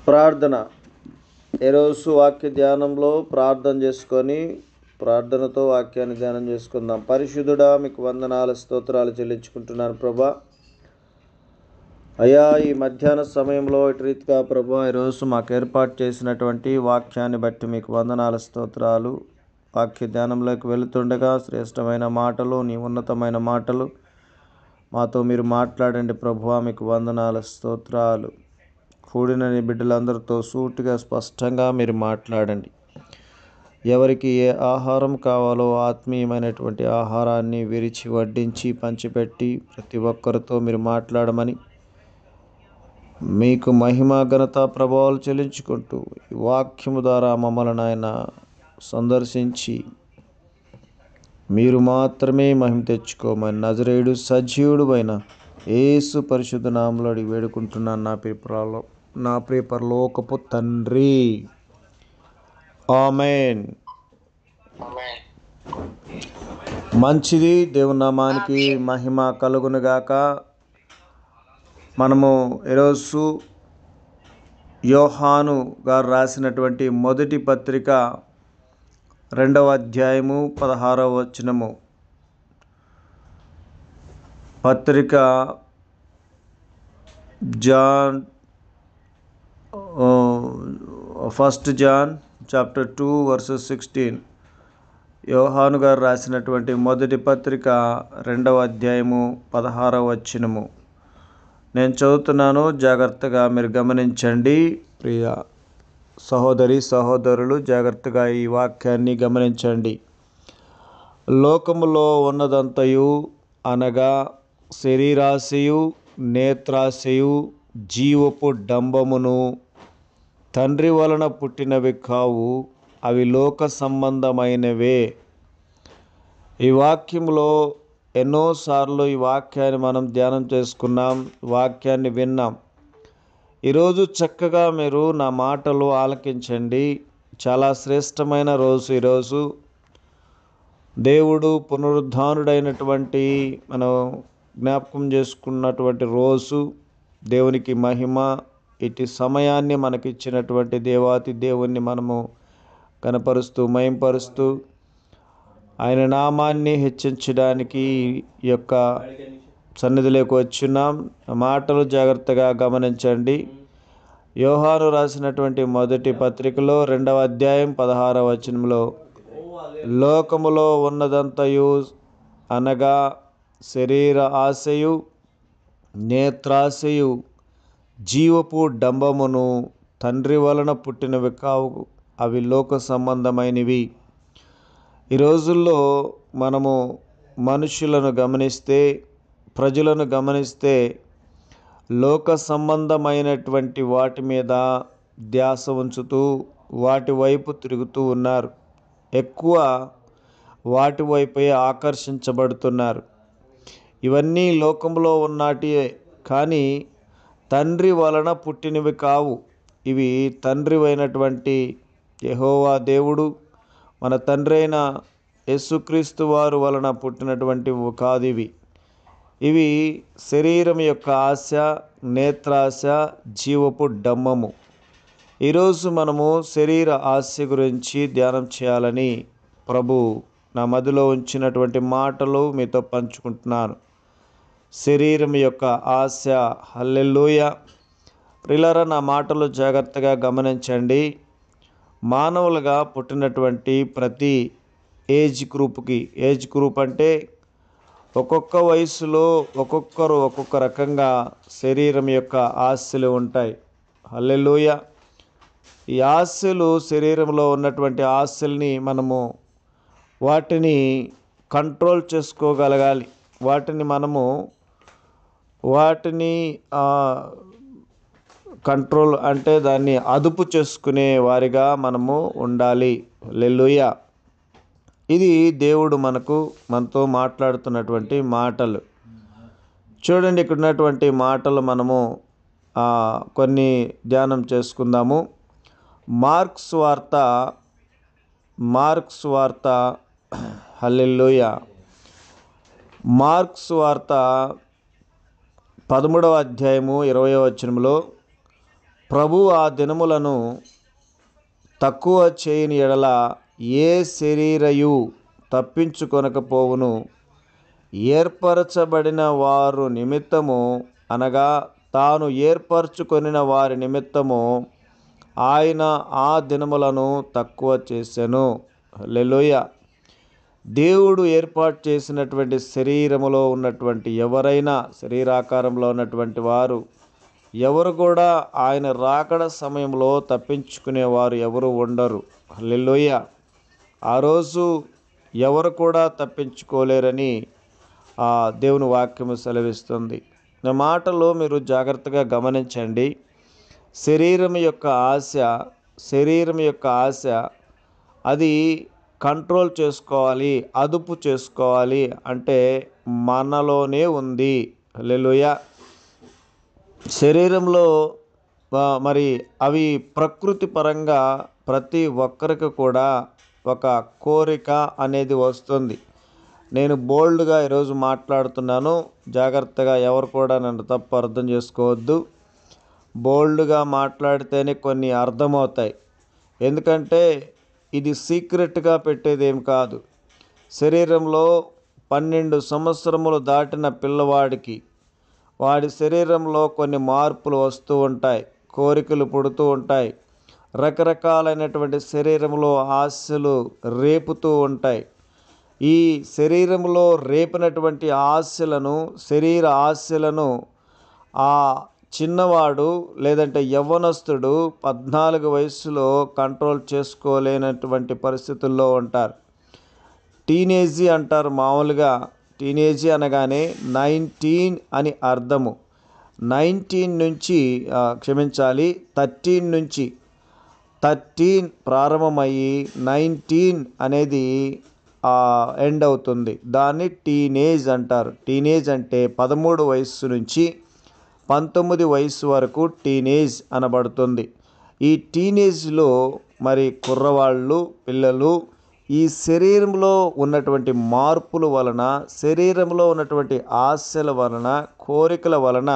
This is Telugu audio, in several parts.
ప్రార్థన. ఈరోజు వాక్య ధ్యానంలో ప్రార్థన చేసుకొని ప్రార్థనతో వాక్యాన్ని ధ్యానం చేసుకుందాం. పరిశుద్ధుడా, మీకు వందనాలు స్తోత్రాలు చెల్లించుకుంటున్నాను ప్రభా. అయ్యా, ఈ మధ్యాహ్న సమయంలో ఇటు రీతిగా ప్రభా ఈరోజు మాకు ఏర్పాటు చేసినటువంటి వాక్యాన్ని బట్టి మీకు వందనాలు స్తోత్రాలు. వాక్య ధ్యానంలోకి వెళుతుండగా శ్రేష్టమైన మాటలు, నీ ఉన్నతమైన మాటలు మాతో మీరు మాట్లాడండి ప్రభువా. మీకు వందనాలు స్తోత్రాలు. కూడిన నీ బిడ్డలందరితో సూటిగా స్పష్టంగా మీరు మాట్లాడండి. ఎవరికి ఏ ఆహారం కావాలో ఆత్మీయమైనటువంటి ఆహారాన్ని విరిచి వడ్డించి పంచిపెట్టి ప్రతి ఒక్కరితో మీరు మాట్లాడమని మీకు మహిమ ఘనత ప్రభావాలు చెల్లించుకుంటూ ఈ వాక్యము ద్వారా మమ్మల్ని ఆయన సందర్శించి మీరు మాత్రమే మహిమ తెచ్చుకోమని నజరేయుడు సజీవుడు అయిన యేసు పరిశుద్ధ నామములో అడిగి వేడుకుంటున్నాను నా ప్రియ పరలోకపు తండ్రి. ఆమేన్. మంచిది. దేవుని నామానికి మహిమ కలుగునుగాక. మనము ఈరోజు యోహాను గారు రాసినటువంటి మొదటి పత్రిక 2వ అధ్యాయము 16వ వచనము. పత్రిక ఫస్ట్ జాన్ చాప్టర్ 2 వర్సెస్ 16. యోహాను గారు రాసినటువంటి మొదటి పత్రిక 2వ అధ్యాయము 16వ వచనము. నేను చదువుతున్నాను, జాగ్రత్తగా మీరు గమనించండి. ప్రియ సహోదరి సహోదరులు, జాగ్రత్తగా ఈ వాక్యాన్ని గమనించండి. లోకములో ఉన్నదంతయు అనగా శరీరాశయు నేత్రాశయు జీవపు డంబమును తండ్రి వలన పుట్టినవి కావు, అవి లోక సంబంధమైనవే. ఈ వాక్యంలో ఎన్నోసార్లు ఈ వాక్యాన్ని మనం ధ్యానం చేసుకున్నాం, వాక్యాన్ని విన్నాం. ఈరోజు చక్కగా మీరు నా మాటలు ఆలకించండి. చాలా శ్రేష్టమైన రోజు ఈరోజు. దేవుడు పునరుద్ధానుడైనటువంటి మనం జ్ఞాపకం చేసుకున్నటువంటి రోజు. దేవునికి మహిమ. ఇటు సమయాన్ని మనకిచ్చినటువంటి దేవాతి దేవుణ్ణి మనము కనపరుస్తూ మహింపరుస్తూ ఆయన నామాన్ని హెచ్చించడానికి ఈ యొక్క సన్నిధిలోకి వచ్చున్నాం. మాటలు జాగ్రత్తగా గమనించండి. యోహాను రాసినటువంటి మొదటి పత్రికలో 2వ అధ్యాయం 16వ వచనంలో లోకములో ఉన్నదంతయు అనగా శరీర ఆశయు నేత్రాశయు జీవపు డంబమును తండ్రి వలన పుట్టినవి కావు, అవి లోక సంబంధమైనవి. ఈ రోజుల్లో మనము మనుషులను గమనిస్తే, ప్రజలను గమనిస్తే లోక సంబంధమైనటువంటి వాటి మీద ధ్యాస ఉంచుతూ వాటి వైపు తిరుగుతూ ఉన్నారు. ఎక్కువ వాటి వైపే ఆకర్షించబడుతున్నారు. ఇవన్నీ లోకంలో ఉన్నాటియే, కానీ తండ్రి వలన పుట్టినవి కావు. ఇవి తండ్రి అయినటువంటి యెహోవా దేవుడు, మన తండ్రి అయిన యేసుక్రీస్తు వారు వలన పుట్టినటువంటివి కాదు. ఇవి శరీరం యొక్క ఆశ, నేత్రాశ, జీవపు డంబము. ఈరోజు మనము శరీర ఆశ గురించి ధ్యానం చేయాలని ప్రభు నా మదిలో ఉంచినటువంటి మాటలు మీతో పంచుకుంటున్నాను. శరీరం యొక్క ఆశ. హల్లెలూయా. ప్రియులారా, నా మాటలు జాగ్రత్తగా గమనించండి. మానవులుగా పుట్టినటువంటి ప్రతి ఏజ్ గ్రూప్ అంటే ఒక్కొక్క వయసులో ఒక్కొక్కరు ఒక్కొక్క రకంగా శరీరం యొక్క ఆశలు ఉంటాయి. హల్లెలూయా. ఈ ఆశలు, శరీరంలో ఉన్నటువంటి ఆశల్ని మనము వాటిని కంట్రోల్ చేసుకోగలగాలి. వాటిని కంట్రోల్ అంటే దాన్ని అదుపు చేసుకునే వారిగా మనము ఉండాలి. హల్లెలూయా. ఇది దేవుడు మనతో మాట్లాడుతున్నటువంటి మాటలు. చూడండి, ఇక్కడ ఉన్నటువంటి మాటలు మనము కొన్ని ధ్యానం చేసుకుందాము. మార్క్స్ వార్త హల్లెలూయా. మార్క్స్ వార్త 13వ అధ్యాయము 20వ వచనంలో ప్రభువు ఆ దినములను తక్కువ చేయని ఎడల ఏ శరీరయు తప్పించుకొనకపోవును. ఏర్పరచబడిన వారు నిమిత్తము, అనగా తాను ఏర్పరచుకొనిన వారి నిమిత్తము ఆయన ఆ దినములను తక్కువ చేసెను. హల్లెలూయా. దేవుడు ఏర్పాటు చేసినటువంటి శరీరములో ఉన్నటువంటి ఎవరైనా, శరీరాకారంలో ఉన్నటువంటి వారు ఎవరు కూడా ఆయన రాకడ సమయంలో తప్పించుకునేవారు ఎవరు ఉండరు. హల్లెలూయా. ఆ రోజు ఎవరు కూడా తప్పించుకోలేరని దేవుని వాక్యము సెలవిస్తుంది. నా మాటలో మీరు జాగ్రత్తగా గమనించండి. శరీరం యొక్క ఆశ అది కంట్రోల్ చేసుకోవాలి, అదుపు చేసుకోవాలి అంటే మనలోనే ఉంది. హల్లెలూయా. శరీరంలో మరి అవి ప్రకృతి పరంగా ప్రతి ఒక్కరికి కూడా ఒక కోరిక అనేది వస్తుంది. నేను బోల్డ్గా ఈరోజు మాట్లాడుతున్నాను. జాగ్రత్తగా ఎవరు కూడా నన్ను తప్పు అర్థం చేసుకోవద్దు. బోల్డ్గా మాట్లాడితేనే కొన్ని అర్థమవుతాయి. ఎందుకంటే ఇది సీక్రెట్గా పెట్టేదేం కాదు. శరీరంలో 12 సంవత్సరములు దాటిన పిల్లవాడికి వాడి శరీరంలో కొన్ని మార్పులు వస్తూ ఉంటాయి, కోరికలు పుడుతూ ఉంటాయి, రకరకాలైనటువంటి శరీరంలో ఆశలు రేపుతూ ఉంటాయి. ఈ శరీరంలో రేపినటువంటి శరీర ఆశలను ఆ చిన్నవాడు లేదంటే యవ్వనస్తుడు 14 వయసులో కంట్రోల్ చేసుకోలేనటువంటి పరిస్థితుల్లో ఉంటారు. టీనేజీ అంటారు. మామూలుగా టీనేజీ అనగానే 19 అని అర్థము. 13 నుంచి 13 ప్రారంభమయ్యి 19 అనేది ఎండ్ అవుతుంది. దాన్ని టీనేజ్ అంటారు. టీనేజ్ అంటే 13 వయస్సు నుంచి 19 వయసు వరకు టీనేజ్ అనబడుతుంది. ఈ టీనేజ్లో మరి కుర్రవాళ్ళు, పిల్లలు ఈ శరీరంలో ఉన్నటువంటి మార్పుల వలన, శరీరంలో ఉన్నటువంటి ఆశల వలన, కోరికల వలన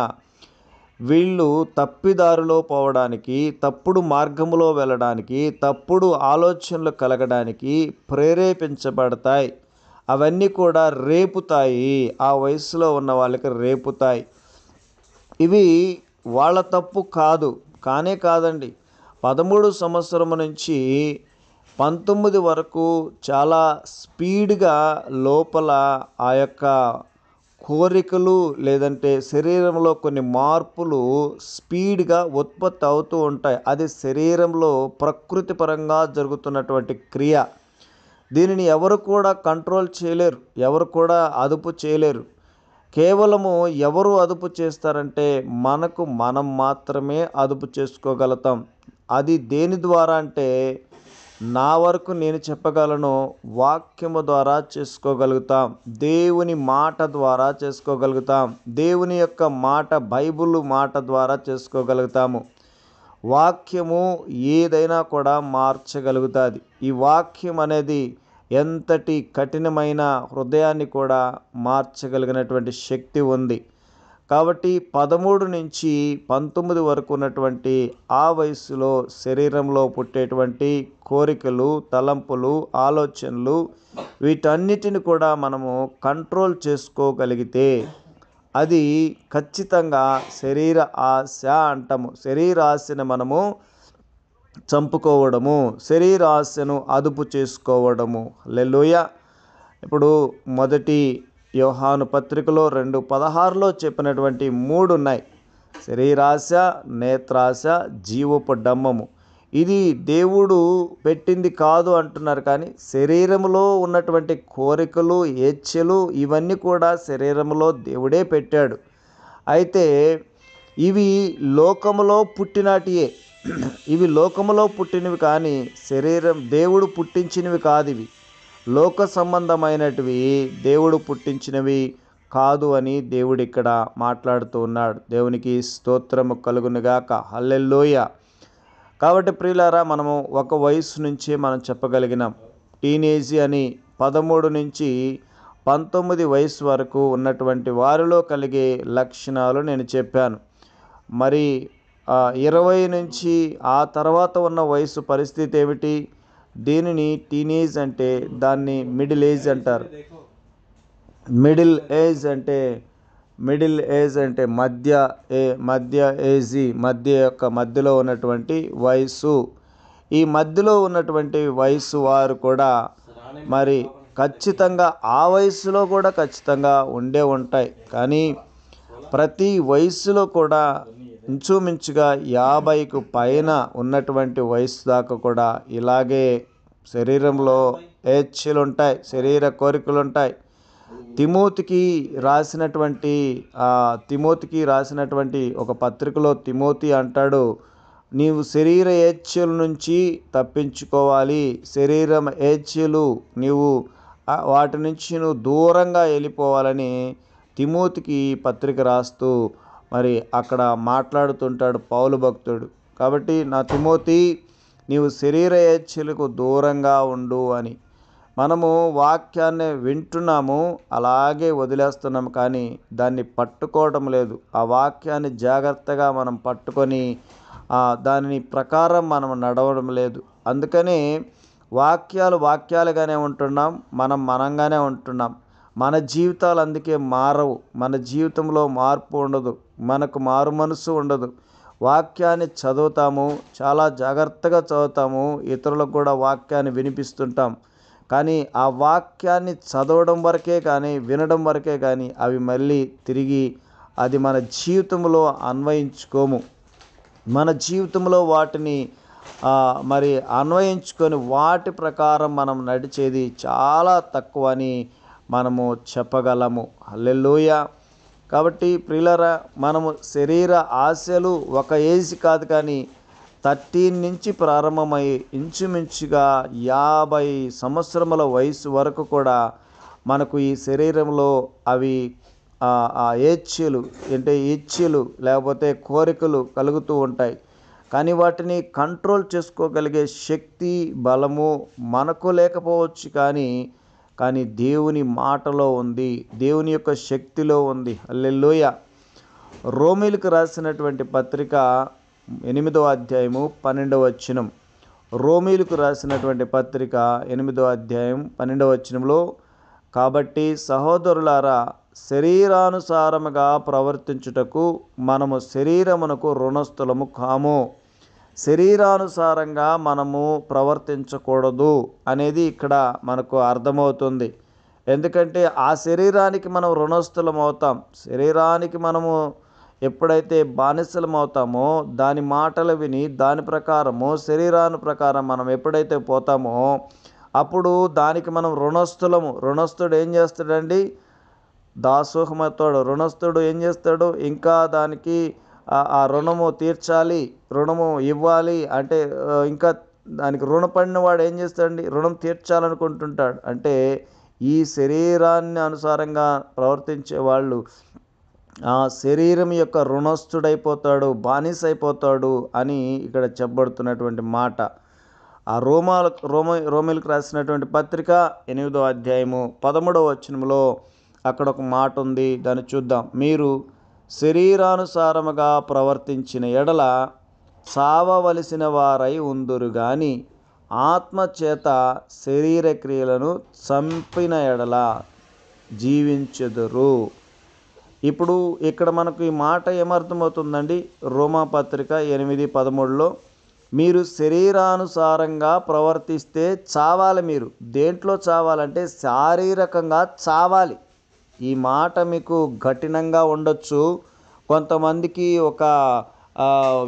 వీళ్ళు తప్పిదారిలో పోవడానికి, తప్పుడు మార్గంలో వెళ్ళడానికి, తప్పుడు ఆలోచనలు కలగడానికి ప్రేరేపించబడతాయి. అవన్నీ కూడా రేపుతాయి. ఆ వయసులో ఉన్న వాళ్ళకి రేపుతాయి. ఇవి వాళ్ళ తప్పు కాదండి. 13 సంవత్సరం నుంచి 19 వరకు చాలా స్పీడ్గా లోపల ఆ యొక్క కోరికలు లేదంటే శరీరంలో కొన్ని మార్పులు స్పీడ్గా ఉత్పత్తి అవుతూ ఉంటాయి. అది శరీరంలో ప్రకృతి పరంగా జరుగుతున్నటువంటి క్రియ. దీనిని ఎవరు కూడా కంట్రోల్ చేయలేరు, ఎవరు కూడా అదుపు చేయలేరు. కేవలము ఎవరు అదుపు చేస్తారంటే మనం మాత్రమే అదుపు చేసుకోగలుగుతాం. అది దేని ద్వారా అంటే, నా వరకు నేను చెప్పగలను, వాక్యము ద్వారా చేసుకోగలుగుతాం, దేవుని మాట ద్వారా చేసుకోగలుగుతాం, దేవుని యొక్క మాట, బైబిల్ మాట ద్వారా చేసుకోగలుగుతాము. వాక్యము ఏదైనా కూడా మార్చగలుగుతుంది. ఈ వాక్యం అనేది ఎంతటి కఠినమైన హృదయాన్ని కూడా మార్చగలిగినటువంటి శక్తి ఉంది. కాబట్టి 13 నుంచి 19 వరకు ఉన్నటువంటి ఆ వయసులో శరీరంలో పుట్టేటువంటి కోరికలు, తలంపులు, ఆలోచనలు వీటన్నిటిని కూడా మనము కంట్రోల్ చేసుకోగలిగితే అది ఖచ్చితంగా శరీర ఆశ అంటాము. శరీర ఆశను మనము చంపుకోవడము, శరీర ఆశను అదుపు చేసుకోవడము. హల్లెలూయా. ఇప్పుడు మొదటి యోహాను పత్రికలో 2:16లో చెప్పినటువంటి 3 ఉన్నాయి. శరీరాశ, నేత్రాశ, జీవపు డంబము. ఇది దేవుడు పెట్టింది కాదు అంటున్నారు, కానీ శరీరంలో ఉన్నటువంటి కోరికలు, ఏచ్ఛలు ఇవన్నీ కూడా శరీరంలో దేవుడే పెట్టాడు. అయితే ఇవి లోకములో పుట్టినాటియే. ఇవి లోకములో పుట్టినవి కానీ దేవుడు పుట్టించినవి కాదు. ఇవి లోక సంబంధమైనటివి, దేవుడు పుట్టించినవి కాదు అని దేవుడు ఇక్కడ మాట్లాడుతూ ఉన్నాడు. దేవునికి స్తోత్రము కలుగునుగాక. హల్లెలూయా. కాబట్టి ప్రియులారా, మనము ఒక వయసు నుంచే మనం చెప్పగలిగినాం. టీనేజీ అని 13 నుంచి 19 వయసు వరకు ఉన్నటువంటి వారిలో కలిగే లక్షణాలు నేను చెప్పాను. మరి 20 నుంచి ఆ తర్వాత ఉన్న వయసు పరిస్థితి ఏమిటి? దీనిని టీనేజ్ అంటే దాన్ని మిడిల్ ఏజ్ అంటారు. మిడిల్ ఏజ్ అంటే మధ్యలో ఉన్నటువంటి వయసు. ఈ మధ్యలో ఉన్నటువంటి వయసు వారు కూడా మరి ఖచ్చితంగా ఆ వయసులో కూడా ఖచ్చితంగా ఉంటాయి. కానీ ప్రతి వయసులో కూడా ఇంచుమించుగా 50కు పైన ఉన్నటువంటి వయసు దాకా కూడా ఇలాగే శరీరంలో ఏచ్ఛలు ఉంటాయి, శరీర కోరికలు ఉంటాయి. తిమోతికి రాసినటువంటి ఒక పత్రికలో తిమోతి అంటాడు, నీవు శరీర ఏచ్ఛల నుంచి తప్పించుకోవాలి. శరీరం ఏచ్ఛలు నీవు వాటి నుంచి నువ్వు దూరంగా వెళ్ళిపోవాలని తిమోతికి పత్రిక రాస్తూ మరి అక్కడ మాట్లాడుతుంటాడు పౌలు భక్తుడు. కాబట్టి నా తిమోతి, నీవు శరీర ఏచ్ఛలకు దూరంగా ఉండు అని. మనము వాక్యాన్ని వింటున్నాము, అలాగే వదిలేస్తున్నాము, కానీ దాన్ని పట్టుకోవడం లేదు. ఆ వాక్యాన్ని జాగ్రత్తగా మనం పట్టుకొని దాని ప్రకారం మనం నడవడం లేదు. అందుకని వాక్యాలుగానే ఉంటున్నాం, మనంగానే ఉంటున్నాం. మన జీవితాలు అందుకే మారవు. మన జీవితంలో మార్పు ఉండదు, మనకు మారు మనసు ఉండదు. వాక్యాన్ని చదువుతాము, చాలా జాగ్రత్తగా చదువుతాము, ఇతరులకు కూడా వాక్యాన్ని వినిపిస్తుంటాం. కానీ ఆ వాక్యాన్ని చదవడం వరకే కానీ, వినడం వరకే కానీ అవి మళ్ళీ తిరిగి అది మన జీవితంలో అన్వయించుకోము. మన జీవితంలో వాటిని మరి అన్వయించుకొని వాటి ప్రకారం మనం నడిచేది చాలా తక్కువ అని మనము చెప్పగలము. హల్లెలూయా. కాబట్టి ప్రియులారా, మనము శరీర ఆశలు ఒక ఏజ్ కాదు కానీ 13 నుంచి ప్రారంభమై ఇంచుమించుగా 50 సంవత్సరముల వయసు వరకు కూడా మనకు ఈ శరీరంలో అవి ఇచ్ఛలు లేకపోతే కోరికలు కలుగుతూ ఉంటాయి. కానీ వాటిని కంట్రోల్ చేసుకోగలిగే శక్తి, బలము మనకు లేకపోవచ్చు, కానీ దేవుని మాటలో ఉంది, దేవుని యొక్క శక్తిలో ఉంది. హల్లెలూయా. రోమీయులకు రాసినటువంటి పత్రిక 8వ అధ్యాయము 12వ వచనం. రోమీయులకు రాసినటువంటి పత్రిక 8వ అధ్యాయం 12వ వచనంలో, కాబట్టి సహోదరులారా, శరీరానుసారముగా ప్రవర్తించుటకు మనము శరీరమునకు రుణస్థులము కాము. శరీరానుసారంగా మనము ప్రవర్తించకూడదు అనేది ఇక్కడ మనకు అర్థమవుతుంది. ఎందుకంటే ఆ శరీరానికి మనం రుణస్థులం అవుతాం. శరీరానికి మనము ఎప్పుడైతే బానిసలం అవుతామో, దాని మాటలు విని దాని ప్రకారము శరీరాన్ని ప్రకారం మనం ఎప్పుడైతే పోతామో అప్పుడు దానికి మనం రుణస్థులము. రుణస్థుడు ఏం చేస్తాడండి? దాసోహమవుతాడు. రుణస్థుడు ఏం చేస్తాడు? ఇంకా దానికి ఆ రుణము తీర్చాలి, రుణము ఇవ్వాలి అంటే ఇంకా దానికి రుణపడిన వాడు ఏం చేస్తాడండి? రుణం తీర్చాలనుకుంటుంటాడు. అంటే ఈ శరీరాన్ని అనుసారంగా ప్రవర్తించే వాళ్ళు ఆ శరీరం యొక్క రుణస్థుడైపోతాడు, బానిస అయిపోతాడు అని ఇక్కడ చెప్పబడుతున్నటువంటి మాట. ఆ రోమీయులకు రాసినటువంటి పత్రిక 8వ అధ్యాయము 13వ వచనంలో అక్కడ ఒక మాట ఉంది, దాన్ని చూద్దాం. మీరు శరీరానుసారముగా ప్రవర్తించిన ఎడల చావవలసిన వారై ఉందురు గాని ఆత్మచేత శరీర క్రియలను చంపిన ఎడల జీవించెదరు. ఇప్పుడు ఇక్కడ మనకు ఈ మాట ఏమర్థమవుతుందండి? రోమాపత్రిక 8:13లో మీరు శరీరానుసారంగా ప్రవర్తిస్తే చావాలి. మీరు దేంట్లో చావాలంటే శారీరకంగా చావాలి. ఈ మాట మీకు కఠినంగా ఉండొచ్చు, కొంతమందికి ఒక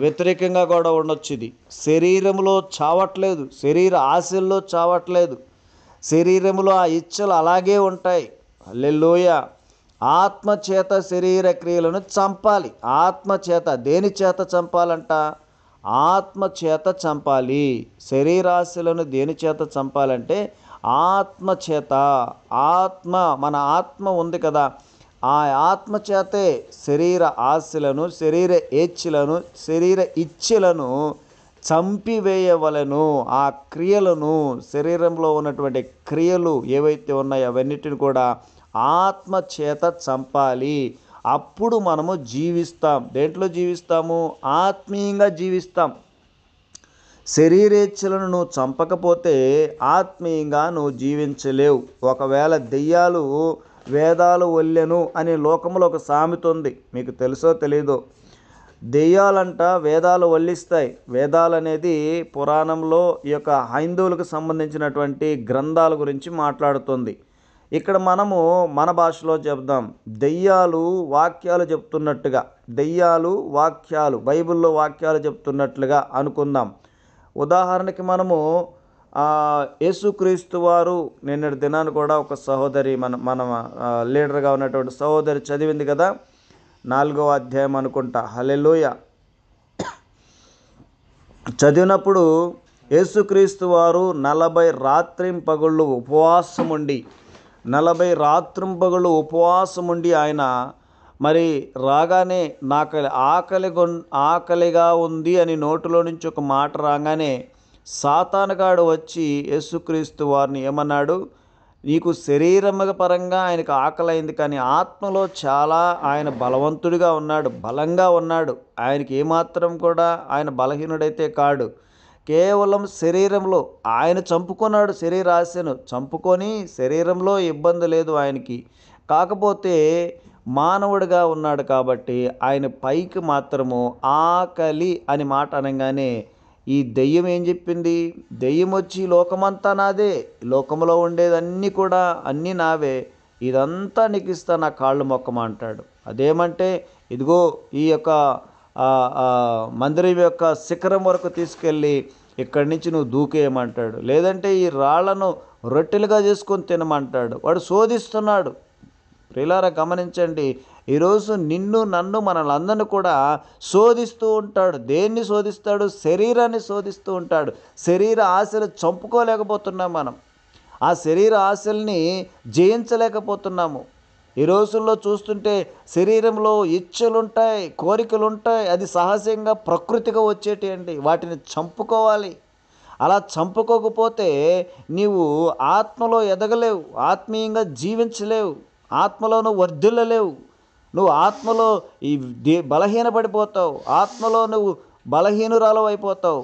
వ్యతిరేకంగా కూడా ఉండొచ్చు. ఇది శరీరంలో చావట్లేదు, శరీర ఆశల్లో చావట్లేదు, శరీరంలో ఆ ఇచ్చలు అలాగే ఉంటాయి. హల్లెలూయా. ఆత్మచేత శరీర క్రియలను చంపాలి. ఆత్మచేత దేని చేత చంపాలంట? ఆత్మచేత చంపాలి. శరీరాశలను దేని చేత చంపాలంటే ఆత్మచేత. మన ఆత్మ ఉంది కదా, ఆ ఆత్మచేతే శరీర ఆశలను, శరీర ఏచ్ఛలను, శరీర ఇచ్ఛలను చంపివేయవలెను. ఆ క్రియలను, శరీరంలో ఉన్నటువంటి క్రియలు ఏవైతే ఉన్నాయో అవన్నిటిని కూడా ఆత్మచేత చంపాలి. అప్పుడు మనము జీవిస్తాం. దేంట్లో జీవిస్తాము? ఆత్మీయంగా జీవిస్తాం. శరీరేచ్ఛలను నువ్వు చంపకపోతే ఆత్మీయంగా నువ్వు జీవించలేవు. ఒకవేళ దెయ్యాలు వేదాలు వల్లెను అనే లోకంలో ఒక సామెత ఉంది, మీకు తెలుసో తెలీదో. దెయ్యాలంట వేదాలు వల్లిస్తాయి. వేదాలు అనేది పురాణంలో ఈ యొక్క హైందువులకు సంబంధించినటువంటి గ్రంథాల గురించి మాట్లాడుతుంది. ఇక్కడ మనము మన భాషలో చెప్దాం. దెయ్యాలు వాక్యాలు చెప్తున్నట్టుగా, దెయ్యాలు వాక్యాలు బైబిల్లో వాక్యాలు చెప్తున్నట్లుగా అనుకుందాం. ఉదాహరణకి మనము యేసుక్రీస్తు వారు నిన్నటి దినాన్ని కూడా ఒక సహోదరి మన లీడర్గా ఉన్నటువంటి సహోదరి చదివింది కదా, 4వ అధ్యాయం అనుకుంటా, హల్లెలూయా. చదివినప్పుడు యేసుక్రీస్తు వారు 40 రాత్రింపగళ్ళు ఉపవాసం ఉండి 40 రాత్రింపగళ్ళు ఉపవాసం ఉండి ఆయన మరి రాగానే నాకు ఆకలిగా ఉంది అని నోటిలో నుంచి ఒక మాట రాగానే సాతానుగాడు వచ్చి యేసుక్రీస్తు వారిని ఏమన్నాడు? నీకు శరీరం పరంగా ఆయనకు ఆకలైంది, కానీ ఆత్మలో చాలా ఆయన బలవంతుడిగా ఉన్నాడు, బలంగా ఉన్నాడు. ఆయనకి ఏమాత్రం కూడా ఆయన బలహీనుడైతే కాడు. కేవలం శరీరంలో ఆయన చంపుకున్నాడు, శరీరాశను చంపుకొని శరీరంలో ఇబ్బంది లేదు ఆయనకి. కాకపోతే మానవుడిగా ఉన్నాడు కాబట్టి ఆయన పైకి మాత్రము ఆకలి అని మాట అనగానే ఈ దెయ్యం ఏం చెప్పింది? దెయ్యం వచ్చి లోకమంతా నాదే, లోకంలో ఉండేదన్నీ కూడా అన్నీ నావే, ఇదంతా నీకు ఇస్తా, నా కాళ్ళు మొక్కమా అంటాడు. అదేమంటే ఇదిగో ఈ యొక్క మందిరం యొక్క శిఖరం వరకు తీసుకెళ్ళి ఇక్కడి నుంచి నువ్వు దూకేయమంటాడు. లేదంటే ఈ రాళ్లను రొట్టెలుగా చేసుకొని తినమంటాడు. వాడు శోధిస్తున్నాడు. ప్రియులారా గమనించండి, ఈరోజు నిన్ను నన్ను మనలందరినీ కూడా శోధిస్తూ ఉంటాడు. దేన్ని శోధిస్తాడు? శరీరాన్ని శోధిస్తూ ఉంటాడు. శరీర ఆశలు చంపుకోలేకపోతున్నాం మనం, ఆ శరీర ఆశల్ని జయించలేకపోతున్నాము. ఈ రోజుల్లో చూస్తుంటే శరీరంలో ఇచ్చలుంటాయి, కోరికలుంటాయి, అది సహజంగా ప్రకృతిగా వచ్చేటివండి. వాటిని చంపుకోవాలి. అలా చంపుకోకపోతే నీవు ఆత్మలో ఎదగలేవు, ఆత్మీయంగా జీవించలేవు, ఆత్మలో నువ్వు వర్ధిల్లలేవు. నువ్వు ఆత్మలో బలహీనపడిపోతావు, ఆత్మలో నువ్వు బలహీనురాలు అయిపోతావు,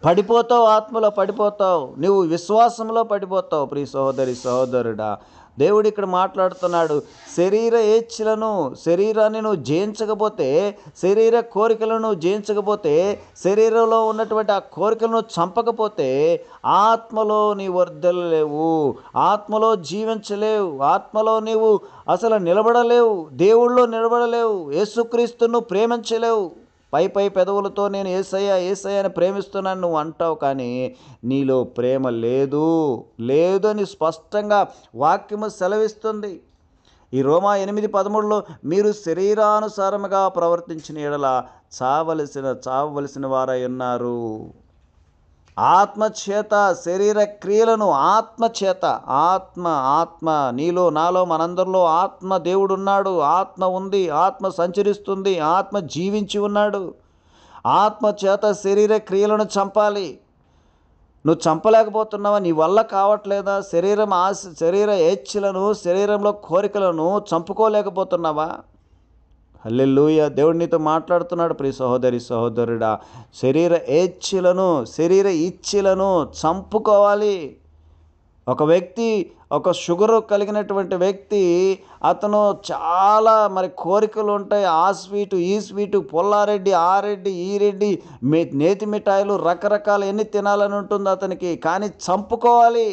పడిపోతావు, ఆత్మలో పడిపోతావు, నువ్వు విశ్వాసంలో పడిపోతావు. ప్రియ సహోదరి సహోదరుడా, దేవుడు ఇక్కడ మాట్లాడుతున్నాడు. శరీర ఏచ్ఛలను, శరీరాన్ని నువ్వు జయించకపోతే, శరీర కోరికలను జయించకపోతే, శరీరంలో ఉన్నటువంటి ఆ కోరికలను చంపకపోతే ఆత్మలో నీ వర్ధిల్లలేవు, ఆత్మలో జీవించలేవు, ఆత్మలో నీవు అసలు నిలబడలేవు, దేవుళ్ళో నిలబడలేవు, యేసుక్రీస్తును ప్రేమించలేవు. పై పెదవులతో నేను యేసయ్య యేసయ్య అని ప్రేమిస్తున్నాను నువ్వు అంటావు, కానీ నీలో ప్రేమ లేదు అని స్పష్టంగా వాక్యము సెలవిస్తుంది. ఈ రోమా 8:13లో మీరు శరీరానుసారముగా ప్రవర్తించిన యెడల చావవలసిన వారై ఉన్నారు. ఆత్మచేత శరీర క్రియలను ఆత్మచేత, ఆత్మ నీలో నాలో మనందరిలో ఆత్మ దేవుడు ఉన్నాడు, ఆత్మ ఉంది, ఆత్మ సంచరిస్తుంది, ఆత్మ జీవించి ఉన్నాడు. ఆత్మచేత శరీర క్రియలను చంపాలి. నువ్వు చంపలేకపోతున్నావా? నీ వల్ల కావట్లేదా? శరీర ఏచ్ఛలను, శరీరంలో కోరికలను చంపుకోలేకపోతున్నావా? హల్లెలూయా. దేవుడు నీతో మాట్లాడుతున్నాడు. ప్రియ సహోదరి సహోదరుడా, శరీర ఏచ్ఛలను, శరీర ఇచ్ఛలను చంపుకోవాలి. ఒక వ్యక్తి, ఒక షుగరు కలిగినటువంటి వ్యక్తి, అతను చాలా కోరికలు ఉంటాయి. ఆ స్వీటు ఈ స్వీటు, పుల్లారెడ్డి ఆ రెడ్డి ఈ రెడ్డి, నేతి మిఠాయిలు రకరకాల ఎన్ని తినాలని ఉంటుంది అతనికి, కానీ చంపుకోవాలి.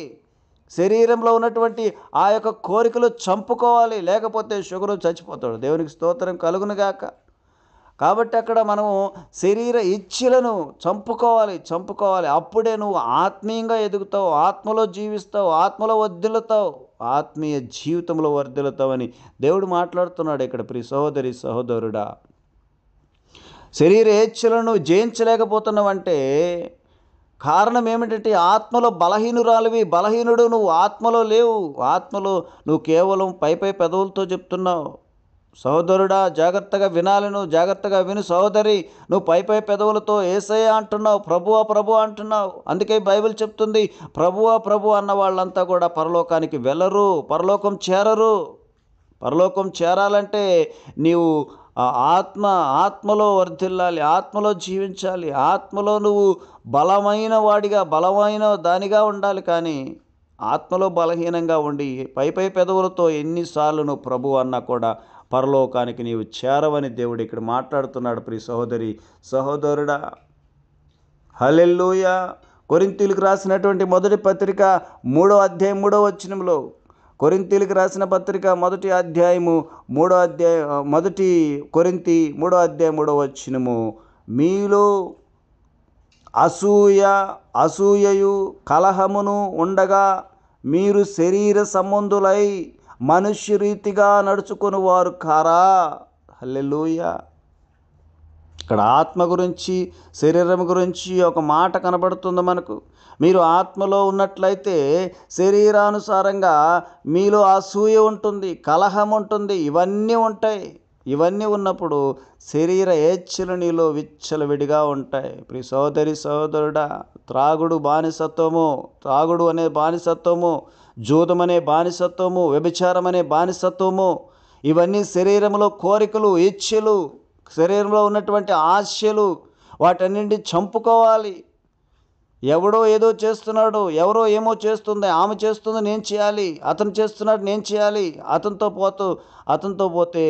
శరీరంలో ఉన్నటువంటి ఆ యొక్క కోరికలు చంపుకోవాలి, లేకపోతే షుగరు చచ్చిపోతాడు. దేవునికి స్తోత్రం కలుగునుగాక. కాబట్టి అక్కడ మనము శరీర ఇచ్ఛలను చంపుకోవాలి. అప్పుడే నువ్వు ఆత్మీయంగా ఎదుగుతావు, ఆత్మలో జీవిస్తావు, ఆత్మలో వర్ధిల్లుతావు, ఆత్మీయ జీవితంలో వర్ధిల్లుతావని దేవుడు మాట్లాడుతున్నాడు ఇక్కడ. ప్రియ సహోదరి సహోదరుడా, శరీర ఇచ్ఛలను జయించలేకపోతున్నావంటే కారణం ఏమిటంటే ఆత్మలో బలహీనుడు నువ్వు, ఆత్మలో లేవు. ఆత్మలో నువ్వు కేవలం పై పెదవులతో చెప్తున్నావు. సహోదరుడా, జాగ్రత్తగా వినాలి, నువ్వు జాగ్రత్తగా విను. సహోదరి, నువ్వు పై పెదవులతో యేసయ్య అంటున్నావు, ప్రభువా అంటున్నావు. అందుకే బైబిల్ చెప్తుంది, ప్రభువా అన్న వాళ్ళంతా కూడా పరలోకానికి వెళ్ళరు, పరలోకం చేరరు. పరలోకం చేరాలంటే నీవు ఆత్మలో వర్ధిల్లాలి, ఆత్మలో జీవించాలి, ఆత్మలో నువ్వు బలమైన వాడిగా బలమైన దానిగా ఉండాలి. కానీ ఆత్మలో బలహీనంగా ఉండి పై పెదవులతో ఎన్నిసార్లు నువ్వు ప్రభు అన్నా కూడా పరలోకానికి నీవు చేరవని దేవుడు ఇక్కడ మాట్లాడుతున్నాడు. ప్రియ సహోదరి సహోదరుడా, హల్లెలూయా. కొరింథీయులకు రాసినటువంటి మొదటి పత్రిక 3వ అధ్యాయం 3వ వచనంలో, కొరింథీయులకు రాసిన పత్రిక మొదటి కొరింథీ 3వ అధ్యాయం 3వ వచనము, మీలో అసూయయు కలహమును ఉండగా మీరు శరీర సంబంధులై మనుష్య రీతిగా నడుచుకుని వారు కారా. హల్లెలూయా. ఇక్కడ ఆత్మ గురించి శరీరం గురించి ఒక మాట కనబడుతుంది మనకు. మీరు ఆత్మలో ఉన్నట్లయితే శరీరానుసారంగా మీలో అసూయ ఉంటుంది, కలహం ఉంటుంది, ఇవన్నీ ఉంటాయి. ఇవన్నీ ఉన్నప్పుడు శరీర ఏచ్ఛలు నీలో విచ్చలవిడిగా ఉంటాయి. ప్రియ సోదరి సోదరుడా, త్రాగుడు అనే బానిసత్వము, జూదం అనే బానిసత్వము, వ్యభిచారం అనే బానిసత్వము, ఇవన్నీ శరీరంలో కోరికలు, ఇచ్ఛలు, శరీరంలో ఉన్నటువంటి ఆశలు, వాటన్నింటినీ చంపుకోవాలి. ఎవడో ఏదో చేస్తున్నాడు, ఎవరో ఏమో చేస్తుంది, ఆమె చేస్తుంది నేను చేయాలి, అతను చేస్తున్నాడు నేను చేయాలి, అతనితో పోతే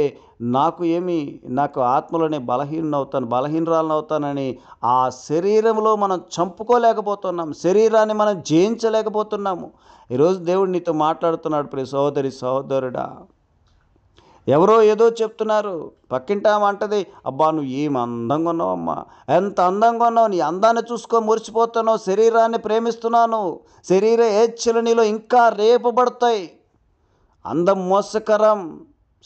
నాకు ఆత్మలోనే బలహీనరాలను అవుతానని ఆ శరీరంలో మనం చంపుకోలేకపోతున్నాం, శరీరాన్ని మనం జయించలేకపోతున్నాము. ఈరోజు దేవుడు నీతో మాట్లాడుతున్నాడు. ప్రియ సహోదరి సహోదరుడా, ఎవరో ఏదో చెప్తున్నారు, పక్కింటి ఆమె అంటది, అబ్బా నువ్వు ఏం అందంగా ఉన్నావమ్మా, ఎంత అందంగా ఉన్నావు, నీ అందాన్ని చూసుకో మురిసిపోతున్నావు, శరీరాన్ని ప్రేమిస్తున్నాను, శరీర ఏచ్ఛలు నీలో ఇంకా రేపబడతాయి, అందం మోసకరం,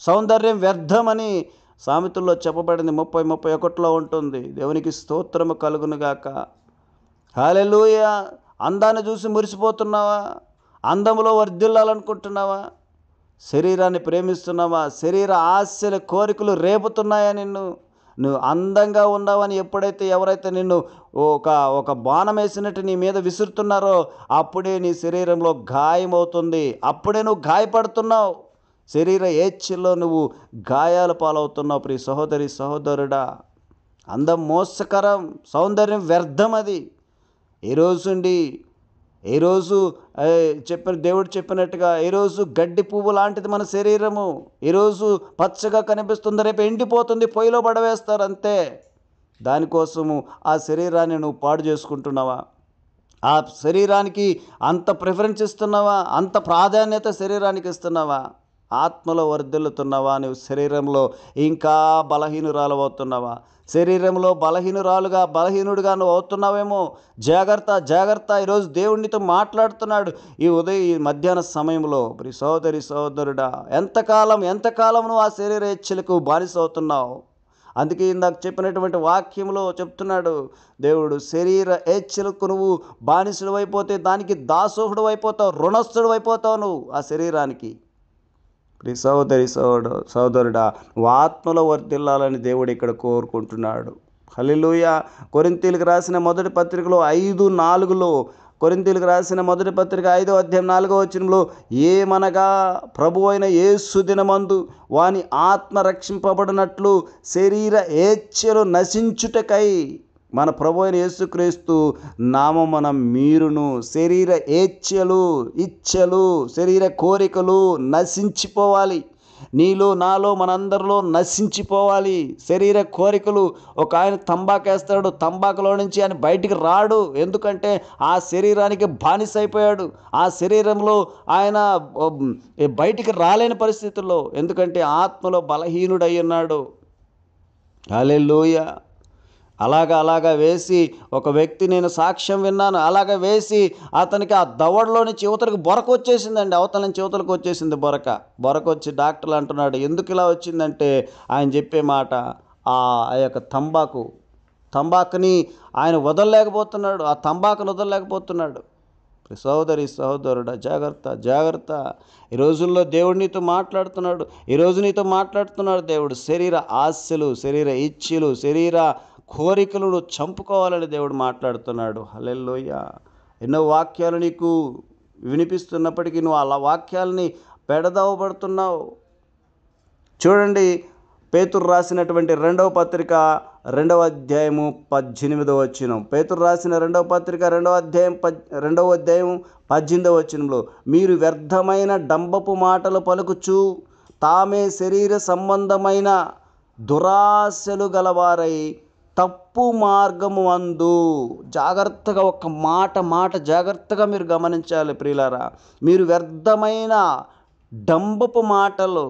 సౌందర్యం వ్యర్థమని సామెతల్లో చెప్పబడింది. 30-31 ఉంటుంది. దేవునికి స్తోత్రము కలుగునుగాక. హల్లెలూయా. అందాన్ని చూసి మురిసిపోతున్నావా? అందములో వర్ధిల్లాలనుకుంటున్నావా? శరీరాన్ని ప్రేమిస్తున్నావా? శరీర ఆశల కోరికలు రేపుతున్నాయా నువ్వు అందంగా ఉన్నావని ఎవరైతే నిన్ను ఒక బాణం వేసినట్టు నీ మీద విసురుతున్నారో అప్పుడే నీ శరీరంలో గాయమవుతుంది, అప్పుడే నువ్వు గాయపడుతున్నావు, శరీర ఏచ్ఛల్లో నువ్వు గాయాల పాలవుతున్నావు. ప్రియ సహోదరి సహోదరుడా, అందం మోసకరం, సౌందర్యం వ్యర్థం. అది ఈరోజు దేవుడు చెప్పినట్టుగా ఈరోజు గడ్డి పువ్వు లాంటిది మన శరీరము. ఈరోజు పచ్చగా కనిపిస్తుంది, రేపు ఎండిపోతుంది, పొయ్యిలో పడవేస్తారు అంతే. దానికోసము ఆ శరీరాన్ని నువ్వు పాడు చేసుకుంటున్నావా? ఆ శరీరానికి అంత ప్రిఫరెన్స్ ఇస్తున్నావా? అంత ప్రాధాన్యత శరీరానికి ఇస్తున్నావా? ఆత్మలో వర్ధిల్లుతున్నావా? నువ్వు శరీరంలో ఇంకా బలహీనురాలు అవుతున్నావా? శరీరంలో బలహీనుడిగా నువ్వు అవుతున్నావేమో. జాగ్రత్త. ఈరోజు దేవునితో మాట్లాడుతున్నాడు ఈ మధ్యాహ్న సమయంలో. ప్రియ సోదరి సోదరుడా, ఎంతకాలం నువ్వు ఆ శరీర ఇచ్చలకు బానిస అవుతున్నావు? అందుకే ఇందాక చెప్పినటువంటి వాక్యంలో చెప్తున్నాడు దేవుడు, శరీర ఏచ్ఛలకు నువ్వు బానిసడు అయిపోతే దానికి దాసోహుడు అయిపోతావు, రుణస్థుడు అయిపోతావు నువ్వు ఆ శరీరానికి. ప్రియ సహోదరి సహోదరుడా, నువ్వు ఆత్మలో వర్ధిల్లాలని దేవుడు ఇక్కడ కోరుకుంటున్నాడు. హల్లెలూయా. కొరింథీయులకు రాసిన మొదటి పత్రికలో 5:4, కొరింథీయులకు రాసిన మొదటి పత్రిక 5వ అధ్యాయం 4వ వచనంలో, ఏమనగా ప్రభు అయిన యేసు దినమందు వాని ఆత్మ రక్షింపబడినట్లు శరీర ఏచ్ఛలు నశించుటకై మన ప్రభు అయిన యేసుక్రీస్తు నామమున మీరును శరీర ఇచ్ఛలు శరీర కోరికలు నశించిపోవాలి. నీలో నాలో మనందరిలో నశించిపోవాలి శరీర కోరికలు. ఒక ఆయన తంబాకేస్తాడు, తంబాకులో నుంచి ఆయన బయటికి రాడు, ఎందుకంటే ఆ శరీరానికి బానిస అయిపోయాడు. ఆ శరీరంలో ఆయన బయటికి రాలేని పరిస్థితుల్లో, ఎందుకంటే ఆత్మలో బలహీనుడై ఉన్నాడు. హల్లెలూయా. అలాగా వేసి ఒక వ్యక్తి, నేను సాక్ష్యం విన్నాను, అలాగ వేసి అతనికి ఆ దవడలో నుంచి యువతలకు బొరక వచ్చేసిందండి, అవతల నుంచి యువతలకు వచ్చేసింది బొరక వచ్చి డాక్టర్లు అంటున్నాడు ఎందుకు ఇలా వచ్చిందంటే ఆయన చెప్పే మాట, ఆ యొక్క తంబాకుని ఆయన వదలలేకపోతున్నాడు, ఆ తంబాకును వదలలేకపోతున్నాడు. సహోదరి సహోదరుడా, జాగ్రత్త. ఈ రోజుల్లో దేవుడు నీతో మాట్లాడుతున్నాడు దేవుడు. శరీర ఆశలు, శరీర ఇచ్ఛలు, శరీర కోరికలను చంపుకోవాలని దేవుడు మాట్లాడుతున్నాడు. హల్లెలూయా. ఎన్నో వాక్యాలు నీకు వినిపిస్తున్నప్పటికీ నువ్వు అలా వాక్యాలని పెడదవబడుతున్నావు. చూడండి, పేతురు రాసినటువంటి రెండవ పత్రిక 2వ అధ్యాయము 18వ వచనం. పేతురు రాసిన రెండవ పత్రిక 2వ అధ్యాయం 18వ వచనంలో, మీరు వ్యర్థమైన డంబపు మాటలు పలుకుచు తామే శరీర సంబంధమైన దురాశలు గలవారై తప్పు మార్గము అందు. జాగ్రత్తగా ఒక మాట జాగ్రత్తగా మీరు గమనించాలి ప్రియులారా. మీరు వ్యర్థమైన డంబపు మాటలు,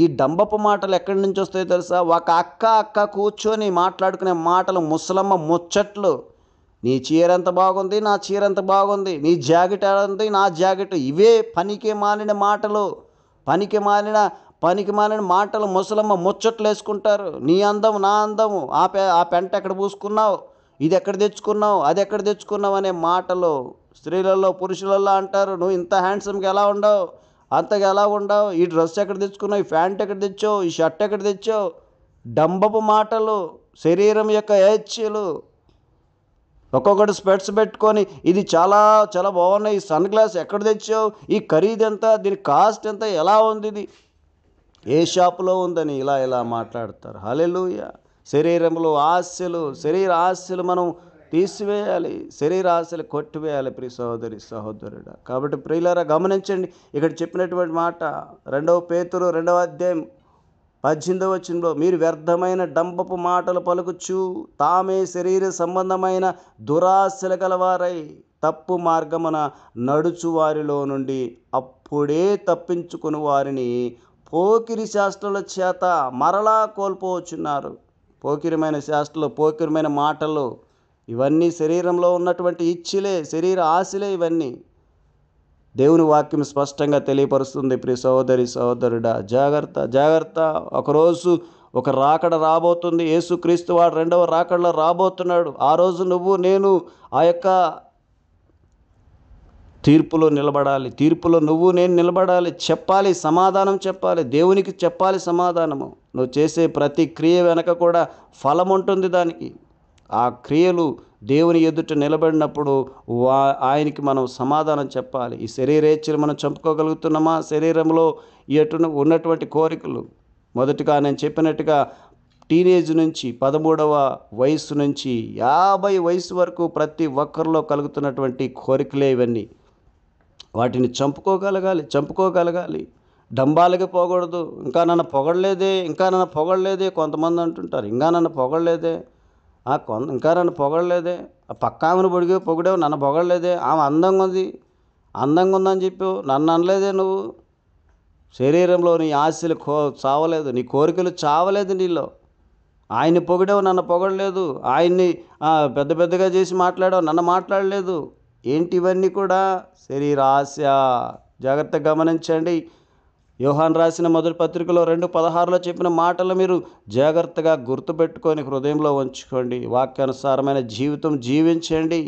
ఈ డంబపు మాటలు ఎక్కడి నుంచి వస్తాయో తెలుసా? ఒక అక్క కూర్చొని మాట్లాడుకునే మాటలు, ముసలమ్మ ముచ్చట్లు. నీ చీర ఎంత బాగుంది, నా చీర ఎంత బాగుంది, నీ జాకెట్ ఎలా ఉంది, నా జాకెట్. ఇవే పనికి మాలిన మాటలు, పనికి మాలిన మాటలు ముసలమ్మ ముచ్చట్లు వేసుకుంటారు. నీ అందం, నా అందము, ఆ పెంట ఎక్కడ పూసుకున్నావు, ఇది ఎక్కడ తెచ్చుకున్నావు, అది ఎక్కడ తెచ్చుకున్నావు అనే మాటలు స్త్రీలలో పురుషులలో అంటారు. నువ్వు ఇంత హ్యాండ్సమ్గా ఎలా ఉండవు, అంతగా ఎలా ఉండవు, ఈ డ్రెస్ ఎక్కడ తెచ్చుకున్నావు, ఈ ప్యాంట్ ఎక్కడ తెచ్చావు, ఈ షర్ట్ ఎక్కడ తెచ్చావు. డంబపు మాటలు, శరీరం యొక్క ఏచ్ఛలు. ఒక్కొక్కటి స్పెట్స్ పెట్టుకొని ఇది చాలా చాలా బాగున్నాయి, ఈ సన్ గ్లాస్ ఎక్కడ తెచ్చావు, ఈ ఖరీదు ఎంత, దీని కాస్ట్ ఎంత, ఎలా ఉంది, ఇది ఏ షాపులో ఉందని ఇలా మాట్లాడతారు. హల్లెలూయా. శరీరంలో ఆశలు, శరీర ఆశలు మనం తీసివేయాలి, శరీర ఆశలు కొట్టివేయాలి ప్రియ సహోదరి సహోదరుడా. కాబట్టి ప్రియులారా గమనించండి, ఇక్కడ చెప్పినటువంటి మాట 2వ పేతురు 2వ అధ్యాయం 18వ వచనంలో, మీరు వ్యర్థమైన డంబపు మాటలు పలుకుచు తామే శరీర సంబంధమైన దురాశలు గలవారై తప్పు మార్గమున నడుచు వారిలో నుండి అప్పుడే తప్పించుకుని వారిని పోకిరి శాస్త్రాల చేత మరలా కోల్పోవచ్చున్నారు. పోకిరమైన శాస్త్రాలు, పోకిరమైన మాటలు, ఇవన్నీ శరీరంలో ఉన్నటువంటి ఇచ్ఛలే, శరీర ఆశలే ఇవన్నీ. దేవుని వాక్యం స్పష్టంగా తెలియపరుస్తుంది ప్రియ సహోదరి సహోదరుడా. జాగ్రత్త. ఒకరోజు ఒక రాకడ రాబోతుంది. యేసుక్రీస్తు వాడు 2వ రాకడలో రాబోతున్నాడు. ఆ రోజు నువ్వు నేను ఆ యొక్క తీర్పులో నిలబడాలి. తీర్పులో నువ్వు నేను నిలబడాలి, చెప్పాలి, సమాధానం చెప్పాలి, దేవునికి చెప్పాలి సమాధానము. నువ్వు చేసే ప్రతి క్రియ వెనక కూడా ఫలం ఉంటుంది దానికి. ఆ క్రియలు దేవుని ఎదుట నిలబడినప్పుడు ఆయనకి మనం సమాధానం చెప్పాలి. ఈ శరీరేచ్ఛలు మనం చంపుకోగలుగుతున్నామా? శరీరంలో ఉన్నటువంటి కోరికలు, మొదటిగా నేను చెప్పినట్టుగా టీనేజ్ నుంచి 13వ వయసు నుంచి 50 వయసు వరకు ప్రతి ఒక్కరిలో కలుగుతున్నటువంటి కోరికలే ఇవన్నీ. వాటిని చంపుకోగలగాలి. డంబాలకి పోకూడదు. ఇంకా నన్ను పొగడలేదే కొంతమంది అంటుంటారు. ఇంకా నన్ను పొగడలేదే, ఆ పక్క ఆమెను పొగిడావు, నన్ను పొగడలేదే, ఆమె అందంగా ఉందని చెప్పావు, నన్ను అనలేదే నువ్వు. శరీరంలో నీ ఆశలు చావలేదు, నీ కోరికలు చావలేదు నీలో. ఆయన్ని పొగిడావు, నన్ను పొగడలేదు. ఆయన్ని పెద్దగా చేసి మాట్లాడావు, నన్ను మాట్లాడలేదు. ఏంటి ఇవన్నీ కూడా? శరీర ఆశ. జాగ్రత్తగా గమనించండి. యోహాను రాసిన మొదటి పత్రికలో 2:16లో చెప్పిన మాటలు మీరు జాగ్రత్తగా గుర్తుపెట్టుకొని హృదయంలో ఉంచుకోండి. వాక్యానుసారమైన జీవితం జీవించండి.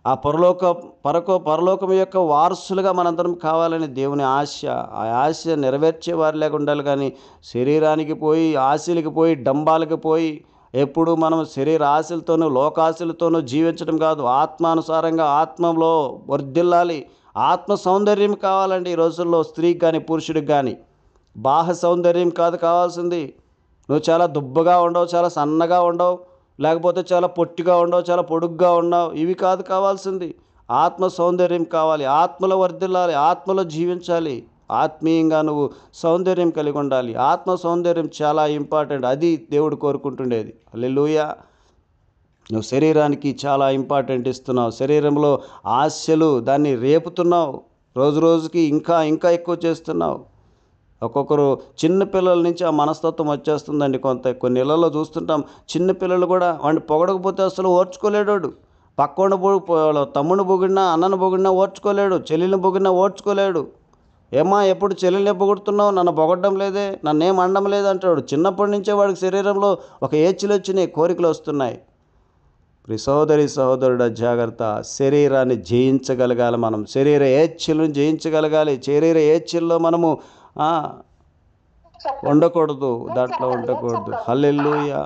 ఆ పరలోకం యొక్క వారసులుగా మనందరం కావాలని దేవుని ఆశ. ఆ ఆశ నెరవేర్చే వారిలాగా ఉండాలి. కానీ శరీరానికి పోయి, ఆశలకి పోయి, డంబాలకి పోయి ఎప్పుడు మనం శరీర ఆశలతోనూ లోకాశలతోనూ జీవించడం కాదు. ఆత్మానుసారంగా ఆత్మలో వర్ధిల్లాలి. ఆత్మ సౌందర్యం కావాలండి ఈ రోజుల్లో, స్త్రీకి కానీ పురుషుడికి కానీ. బాహ్య సౌందర్యం కాదు కావాల్సింది. నువ్వు చాలా దుబ్బగా ఉండవు, చాలా సన్నగా ఉండవు, లేకపోతే చాలా పొట్టిగా ఉండవు, చాలా పొడుగ్గా ఉండవు, ఇవి కాదు కావాల్సింది. ఆత్మ సౌందర్యం కావాలి. ఆత్మలో వర్ధిల్లాలి, ఆత్మలో జీవించాలి. ఆత్మీయంగా నువ్వు సౌందర్యం కలిగి ఉండాలి. ఆత్మ సౌందర్యం చాలా ఇంపార్టెంట్. అది దేవుడు కోరుకుంటుండేది. హల్లెలూయా. నువ్వు శరీరానికి చాలా ఇంపార్టెంట్ ఇస్తున్నావు. శరీరంలో ఆశలు, దాన్ని రేపుతున్నావు. రోజుకి ఇంకా ఎక్కువ చేస్తున్నావు. ఒక్కొక్కరు చిన్నపిల్లల నుంచి ఆ మనస్తత్వం వచ్చేస్తుందండి. కొన్ని ఇళ్లలో చూస్తుంటాం, చిన్నపిల్లలు కూడా వాడిని పొగడకపోతే అసలు ఓర్చుకోలేడు. పక్కన తమ్ముడిని పొగిడినా, అన్నను పొగిడినా ఓర్చుకోలేడు, చెల్లెల్ని పొగిడినా ఓర్చుకోలేడు. ఏమా ఎప్పుడు చెల్లెల్ని పొగుడుతున్నావు, నన్ను పొగడడం లేదే, నన్నేం అనడం లేదు అంటాడు. చిన్నప్పటి నుంచే వాడికి శరీరంలో ఒక ఏచ్ఛలు వచ్చినాయి, కోరికలు వస్తున్నాయి. సహోదరి సహోదరుడ జాగ్రత్త. శరీరాన్ని జయించగలగాలి మనం. శరీర ఏచ్ఛలను జయించగలగాలి. శరీర ఏచ్ఛల్లో మనము ఉండకూడదు, దాంట్లో ఉండకూడదు. హల్లెలూయా.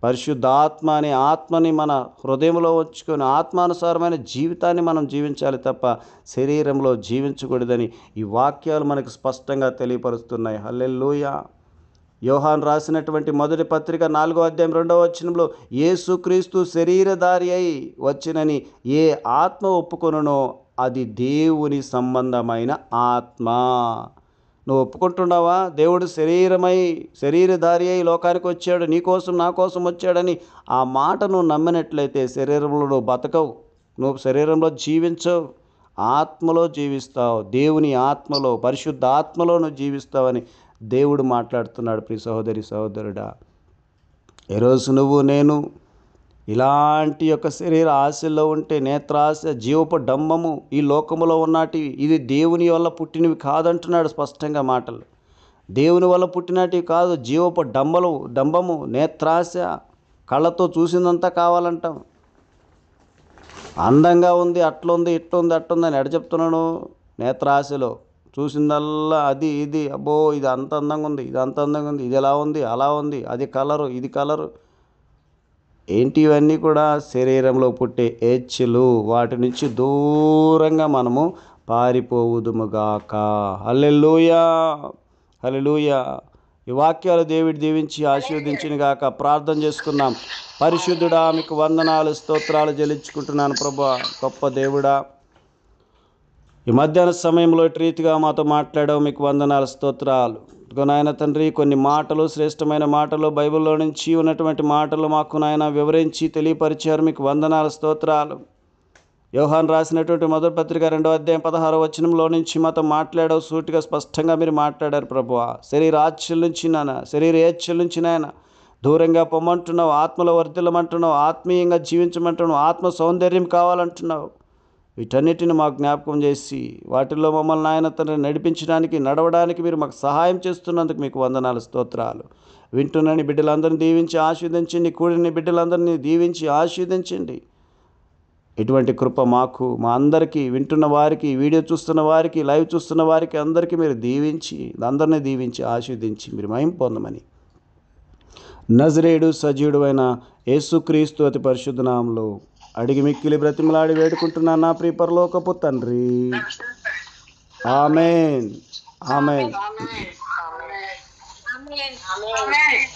పరిశుద్ధాత్మ అనే ఆత్మని మన హృదయంలో ఉంచుకొని ఆత్మానుసారమైన జీవితాన్ని మనం జీవించాలి తప్ప శరీరంలో జీవించకూడదని ఈ వాక్యాలు మనకు స్పష్టంగా తెలియపరుస్తున్నాయి. హల్లెలూయా. యోహాను రాసినటువంటి మొదటి పత్రిక 4వ అధ్యాయం 2వ వచనంలో యేసుక్రీస్తు శరీరధారి అయి వచ్చినని ఏ ఆత్మ ఒప్పుకొనునో అది దేవుని సంబంధమైన ఆత్మ. నువ్వు ఒప్పుకుంటున్నావా? దేవుడు శరీరధారి అయి లోకానికి వచ్చాడు, నీకోసం నా కోసం వచ్చాడని ఆ మాట నువ్వు నమ్మినట్లయితే శరీరంలో నువ్వు బతకవు, నువ్వు శరీరంలో జీవించవు, ఆత్మలో జీవిస్తావు. దేవుని ఆత్మలో, పరిశుద్ధ ఆత్మలో నువ్వు జీవిస్తావని దేవుడు మాట్లాడుతున్నాడు. ప్రియ సహోదరి సహోదరుడా, ఈరోజు నువ్వు నేను ఇలాంటి యొక్క శరీర ఆశల్లో ఉంటే, నేత్రాశ, జీవపు డంబము ఈ లోకములో ఉన్నటివి ఇది దేవుని వల్ల పుట్టినవి కాదంటున్నాడు స్పష్టంగా మాటలు. దేవుని వల్ల పుట్టినటివి కాదు. జీవపు డంబము, నేత్రాశ, కళ్ళతో చూసిందంతా కావాలంటాం. అందంగా ఉంది, అట్లుంది, ఇట్లుంది, అట్లుందని ఎడ చెప్తున్నాను? నేత్రాశలో చూసిందల్లా అది ఇది, అబ్బో ఇది అంత అందంగా ఉంది, ఇది అంత అందంగా ఉంది, ఇది ఎలా ఉంది, అలా ఉంది, అది కలరు, ఇది కలరు. ఏంటి ఇవన్నీ కూడా శరీరంలో పుట్టే ఏచ్ఛలు. వాటి నుంచి దూరంగా మనము పారిపోవుదుముగాక. హల్లెలూయా, హల్లెలూయా. ఈ వాక్యాలు దేవుడు దీవించి ఆశీర్వదించునుగాక. ప్రార్థన చేసుకున్నాం. పరిశుద్ధుడా, మీకు వందనాలు, స్తోత్రాలు చెల్లించుకుంటున్నాను ప్రభువా. గొప్ప దేవుడా, ఈ మధ్యాహ్న సమయంలో ఇటు రీతిగా మాతో మాట్లాడావు, మీకు వందనాలు, స్తోత్రాలు. నాయన తండ్రి, కొన్ని మాటలు, శ్రేష్టమైన మాటలు, బైబిల్లో నుంచి ఉన్నటువంటి మాటలు మాకు నాయన వివరించి తెలియపరిచారు, మీకు వందనాలు, స్తోత్రాలు. యోహాను రాసినటువంటి మొదటి పత్రిక 2వ అధ్యాయం 16వ వచనంలో నుంచి మాతో మాట్లాడావు, సూటిగా స్పష్టంగా మీరు మాట్లాడారు ప్రభువా. శరీర ఆచ్ఛల నుంచి నాయన, శరీర ఏచ్ఛల నుంచి నాయన దూరంగా పొమ్మంటున్నావు, ఆత్మలో వర్ధిల్లమంటున్నావు, ఆత్మీయంగా జీవించమంటున్నావు, ఆత్మ సౌందర్యం కావాలంటున్నావు. వీటన్నిటిని మాకు జ్ఞాపకం చేసి వాటిల్లో మమ్మల్ని నాయన తండ్రి నడిపించడానికి, నడవడానికి మీరు మాకు సహాయం చేస్తున్నందుకు మీకు వందనాలు, స్తోత్రాలు. వింటున్నని బిడ్డలందరినీ దీవించి ఆశీర్వదించండి, కూడిన బిడ్డలందరినీ దీవించి ఆశీర్వదించండి. ఇటువంటి కృప మాకు, మా అందరికీ, వింటున్న వారికి, వీడియో చూస్తున్న వారికి, లైవ్ చూస్తున్న వారికి అందరికీ మీరు దీవించి, అందరినీ దీవించి ఆశీర్వదించి మీరు మహిమ పొందమని నజరేయుడు సజీవుడు అయిన యేసుక్రీస్తు అతి పరిశుద్ధ నామములో అడిగి మిక్కిలి బ్రతిమలాడి వేడుకుంటున్నాను నా ప్రియ పరలోకపు తండ్రి. ఆమేన్, ఆమేన్.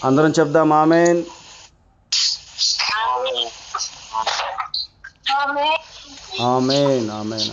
అందరం చెప్దాం ఆమేన్. ఆమేన్, ఆమేన్.